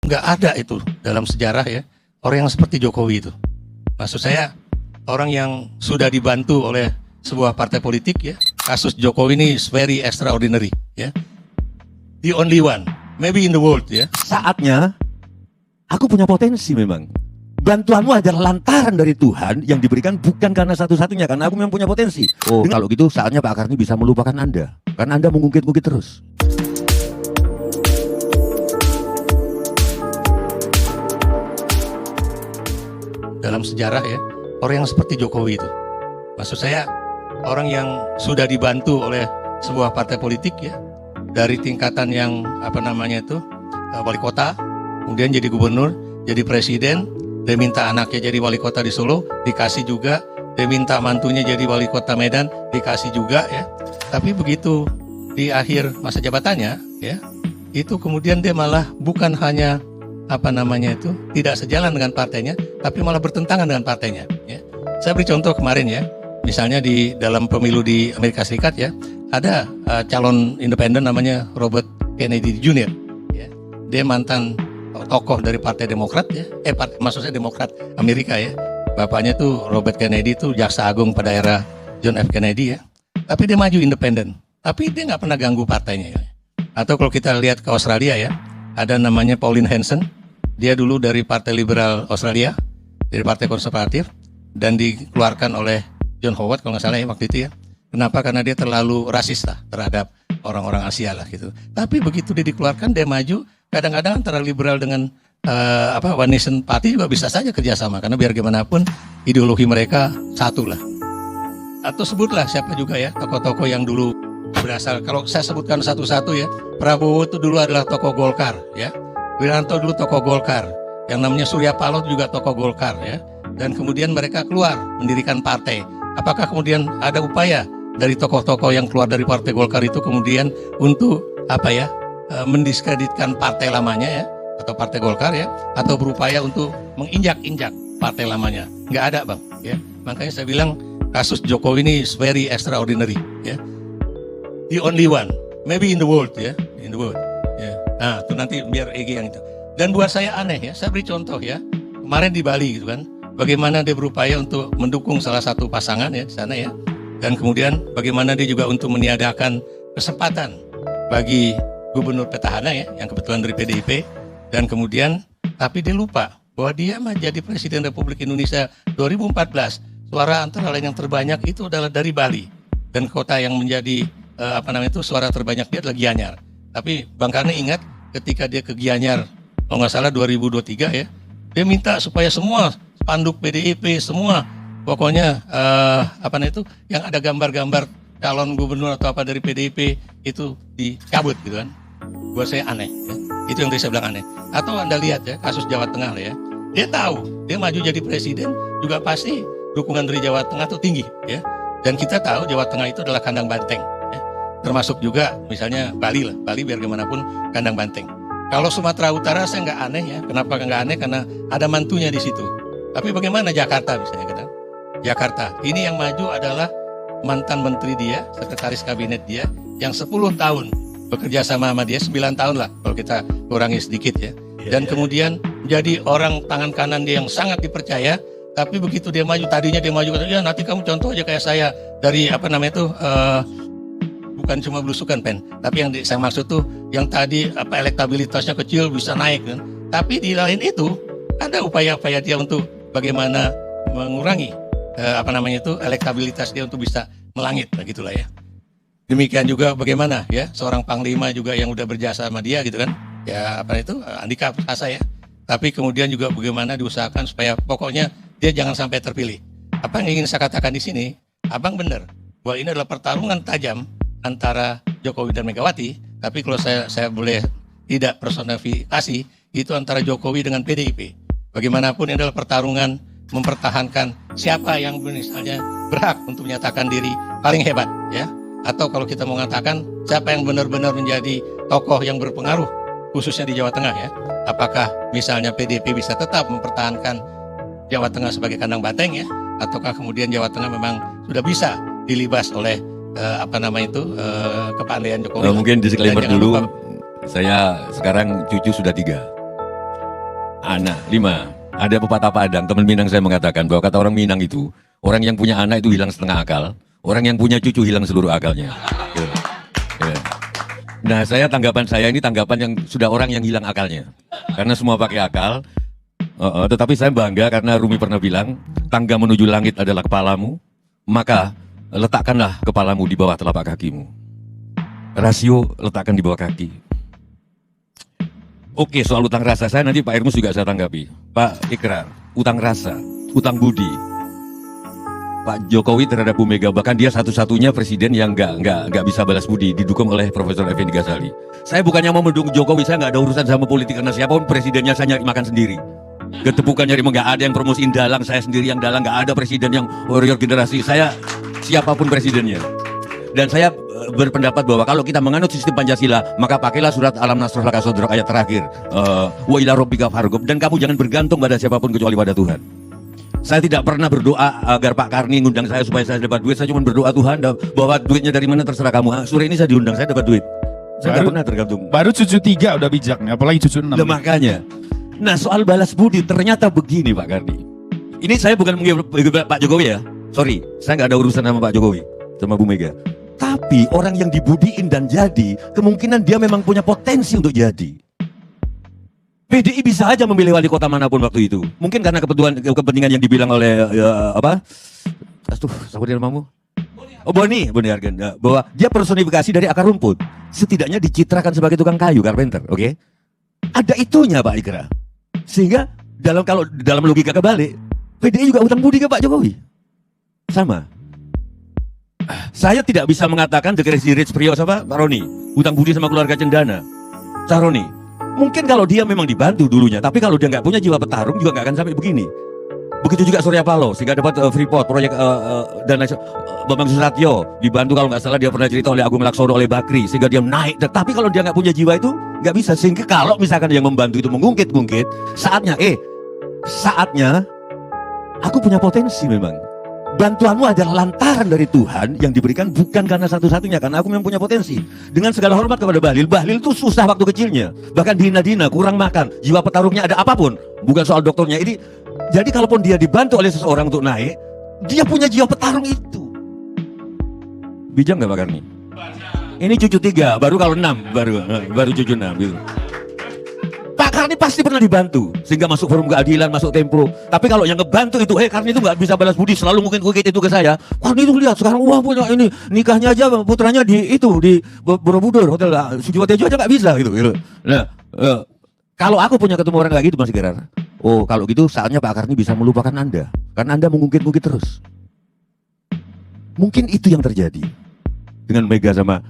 Nggak ada itu dalam sejarah ya, orang yang seperti Jokowi itu. Maksud saya, orang yang sudah dibantu oleh sebuah partai politik ya. Kasus Jokowi ini is very extraordinary ya. The only one, maybe in the world ya. Saatnya aku punya potensi memang. Bantuanmu adalah lantaran dari Tuhan yang diberikan, bukan karena satu-satunya, karena aku memang punya potensi. Oh, kalau gitu saatnya Pak Karni bisa melupakan Anda, karena Anda mengungkit-ungkit terus. Dalam sejarah ya, orang yang seperti Jokowi itu. Maksud saya, orang yang sudah dibantu oleh sebuah partai politik ya, dari tingkatan yang wali kota, kemudian jadi gubernur, jadi presiden, dia minta anaknya jadi wali kota di Solo, dikasih juga, dia minta mantunya jadi wali kota Medan, dikasih juga ya. Tapi begitu di akhir masa jabatannya ya, itu kemudian dia malah bukan hanya tidak sejalan dengan partainya, tapi malah bertentangan dengan partainya ya. Saya beri contoh kemarin ya, misalnya di dalam pemilu di Amerika Serikat ya, ada calon independen namanya Robert Kennedy Jr. ya. Dia mantan tokoh dari Partai Demokrat ya, maksudnya Demokrat Amerika ya. Bapaknya tuh Robert Kennedy tuh jaksa agung pada era John F. Kennedy ya. Tapi dia maju independen, tapi dia nggak pernah ganggu partainya ya. Atau kalau kita lihat ke Australia ya, ada namanya Pauline Hanson. Dia dulu dari Partai Liberal Australia, dari Partai Konservatif, dan dikeluarkan oleh John Howard kalau nggak salah ya waktu itu ya. Kenapa? Karena dia terlalu rasis lah terhadap orang-orang Asia lah gitu. Tapi begitu dia dikeluarkan, dia maju. Kadang-kadang antara liberal dengan One Nation Party juga bisa saja kerjasama, karena biar gimana pun ideologi mereka satu lah. Atau sebutlah siapa juga ya tokoh-tokoh yang dulu berasal. Kalau saya sebutkan satu-satu ya, Prabowo itu dulu adalah tokoh Golkar ya. Wiranto dulu tokoh Golkar, yang namanya Surya Paloh juga tokoh Golkar ya, dan kemudian mereka keluar mendirikan partai. Apakah kemudian ada upaya dari tokoh-tokoh yang keluar dari partai Golkar itu kemudian untuk mendiskreditkan partai lamanya ya, atau partai Golkar ya, atau berupaya untuk menginjak-injak partai lamanya? Nggak ada bang ya. Makanya saya bilang kasus Jokowi ini is very extraordinary ya, the only one, maybe in the world ya, in the world. Nah, itu nanti biar EG yang itu. Dan buat saya aneh ya, saya beri contoh ya. Kemarin di Bali gitu kan, bagaimana dia berupaya untuk mendukung salah satu pasangan ya di sana ya. Dan kemudian bagaimana dia juga untuk meniadakan kesempatan bagi gubernur petahana ya, yang kebetulan dari PDIP. Dan kemudian, tapi dia lupa bahwa dia menjadi Presiden Republik Indonesia 2014. Suara antara lain yang terbanyak itu adalah dari Bali. Dan kota yang menjadi suara terbanyak dia adalah Gianyar. Tapi Bang Karni ingat ketika dia ke Gianyar, kalau nggak salah 2023 ya, dia minta supaya semua spanduk PDIP, semua pokoknya yang ada gambar-gambar calon gubernur atau apa dari PDIP itu dicabut gitu kan. Buat saya aneh ya. Itu yang tadi saya bilang aneh. Atau Anda lihat ya kasus Jawa Tengah ya, dia tahu dia maju jadi presiden juga pasti dukungan dari Jawa Tengah itu tinggi ya. Dan kita tahu Jawa Tengah itu adalah kandang banteng. Termasuk juga misalnya Bali lah, Bali biar gimana pun kandang banteng. Kalau Sumatera Utara saya nggak aneh ya, kenapa nggak aneh? Karena ada mantunya di situ. Tapi bagaimana Jakarta misalnya kan? Jakarta, ini yang maju adalah mantan menteri dia, sekretaris kabinet dia, yang 10 tahun bekerja sama dia, 9 tahun lah kalau kita kurangi sedikit ya. Dan kemudian menjadi orang tangan kanan dia yang sangat dipercaya. Tapi begitu dia maju, tadinya dia maju, ya nanti kamu contoh aja kayak saya dari bukan cuma belusukan tapi yang saya maksud tuh yang tadi elektabilitasnya kecil bisa naik kan. Tapi di lain itu ada upaya-upaya dia untuk bagaimana mengurangi elektabilitas dia untuk bisa melangit begitulah ya. Demikian juga bagaimana ya seorang panglima juga yang udah berjasa sama dia gitu kan. Ya Andika Perkasa ya. Tapi kemudian juga bagaimana diusahakan supaya pokoknya dia jangan sampai terpilih. Apa yang ingin saya katakan di sini, Abang benar bahwa ini adalah pertarungan tajam antara Jokowi dan Megawati, tapi kalau saya boleh tidak personifikasi, itu antara Jokowi dengan PDIP. Bagaimanapun ini adalah pertarungan mempertahankan siapa yang misalnya berhak untuk menyatakan diri paling hebat ya. Atau kalau kita mau mengatakan siapa yang benar-benar menjadi tokoh yang berpengaruh khususnya di Jawa Tengah ya. Apakah misalnya PDIP bisa tetap mempertahankan Jawa Tengah sebagai kandang banteng ya, ataukah kemudian Jawa Tengah memang sudah bisa dilibas oleh kepandaian Jokowi. Mungkin disclaimer dulu, saya sekarang cucu sudah 3. Anak 5. Ada pepatah Padang, teman Minang saya mengatakan bahwa kata orang Minang itu, orang yang punya anak itu hilang setengah akal, orang yang punya cucu hilang seluruh akalnya. Gitu. Ya. Nah, tanggapan saya ini tanggapan yang sudah orang yang hilang akalnya. Karena semua pakai akal. Tetapi saya bangga karena Rumi pernah bilang, tangga menuju langit adalah kepalamu, maka letakkanlah kepalamu di bawah telapak kakimu. Rasio letakkan di bawah kaki. Oke, soal utang rasa saya nanti Pak Irmus juga saya tanggapi. Pak Ikrar, utang rasa, utang budi. Pak Jokowi terhadap Bu Mega, bahkan dia satu-satunya presiden yang nggak bisa balas budi, didukung oleh Profesor Effendi Ghazali. Saya bukannya mau mendukung Jokowi, saya nggak ada urusan sama politik karena siapapun presidennya saya nyari makan sendiri. Ketepukan nyari nggak ada yang promosiin dalang, saya sendiri yang dalang, nggak ada presiden yang warrior generasi. Saya siapapun presidennya. Dan saya berpendapat bahwa kalau kita menganut sistem Pancasila, maka pakailah surat Alam Nasrul Laka Sodrok ayat terakhir. Wa ila rabbika farghab, dan kamu jangan bergantung pada siapapun kecuali pada Tuhan. Saya tidak pernah berdoa agar Pak Karni ngundang saya supaya saya dapat duit. Saya cuma berdoa Tuhan bahwa duitnya dari mana terserah kamu. Sore ini saya diundang, saya dapat duit. Saya tidak pernah tergantung. Baru cucu 3 udah bijaknya, apalagi cucu 6. Makanya. Nah, soal balas budi ternyata begini Pak Karni. Ini saya bukan menggibah Pak Jokowi ya. Sorry, saya nggak ada urusan sama Pak Jokowi, sama Bu Mega. Tapi orang yang dibudiin dan jadi, kemungkinan dia memang punya potensi untuk jadi. PDI bisa aja memilih wali kota manapun waktu itu. Mungkin karena kepentingan yang dibilang oleh siapa dia namamu? Oh, Boni Hargen, bahwa dia personifikasi dari akar rumput. Setidaknya dicitrakan sebagai tukang kayu, carpenter, oke? Ada itunya Pak Ikra. Sehingga kalau dalam logika kebalik, PDI juga utang budi ke Pak Jokowi. Sama. Saya tidak bisa mengatakan The Crazy Rich Prios Pak Roni utang budi sama keluarga Cendana. Cak Roni, mungkin kalau dia memang dibantu dulunya, tapi kalau dia nggak punya jiwa petarung juga nggak akan sampai begini. Begitu juga Surya Paloh, sehingga dapat Freeport, proyek dana Bambang Susatyo dibantu kalau nggak salah dia pernah cerita oleh Agung Laksono, oleh Bakri, sehingga dia naik. Tapi kalau dia nggak punya jiwa itu nggak bisa. Sehingga kalau misalkan yang membantu itu mengungkit-ungkit, saatnya aku punya potensi memang. Bantuanmu adalah lantaran dari Tuhan yang diberikan, bukan karena satu-satunya, karena aku memang punya potensi. Dengan segala hormat kepada Bahlil itu susah waktu kecilnya, bahkan dihina-dina, kurang makan, jiwa petarungnya ada apapun, bukan soal dokternya ini. Jadi kalaupun dia dibantu oleh seseorang untuk naik, dia punya jiwa petarung itu. Bijak nggak Pak Karni? Ini cucu 3, baru kalau 6, baru cucu 6 gitu. Pak Karni pasti pernah dibantu sehingga masuk forum keadilan, masuk Tempo. Tapi kalau yang ngebantu itu, Karni itu nggak bisa balas budi, selalu mungkin itu ke saya. Karni itu lihat sekarang punya ini, nikahnya aja putranya di Borobudur, hotel Sujiwatejo aja nggak bisa gitu. Nah, kalau aku punya ketemu orang kayak gitu Mas Gerar, kalau gitu saatnya Pak Karni bisa melupakan Anda, karena Anda mengungkit-ungkit terus. Mungkin itu yang terjadi dengan Mega sama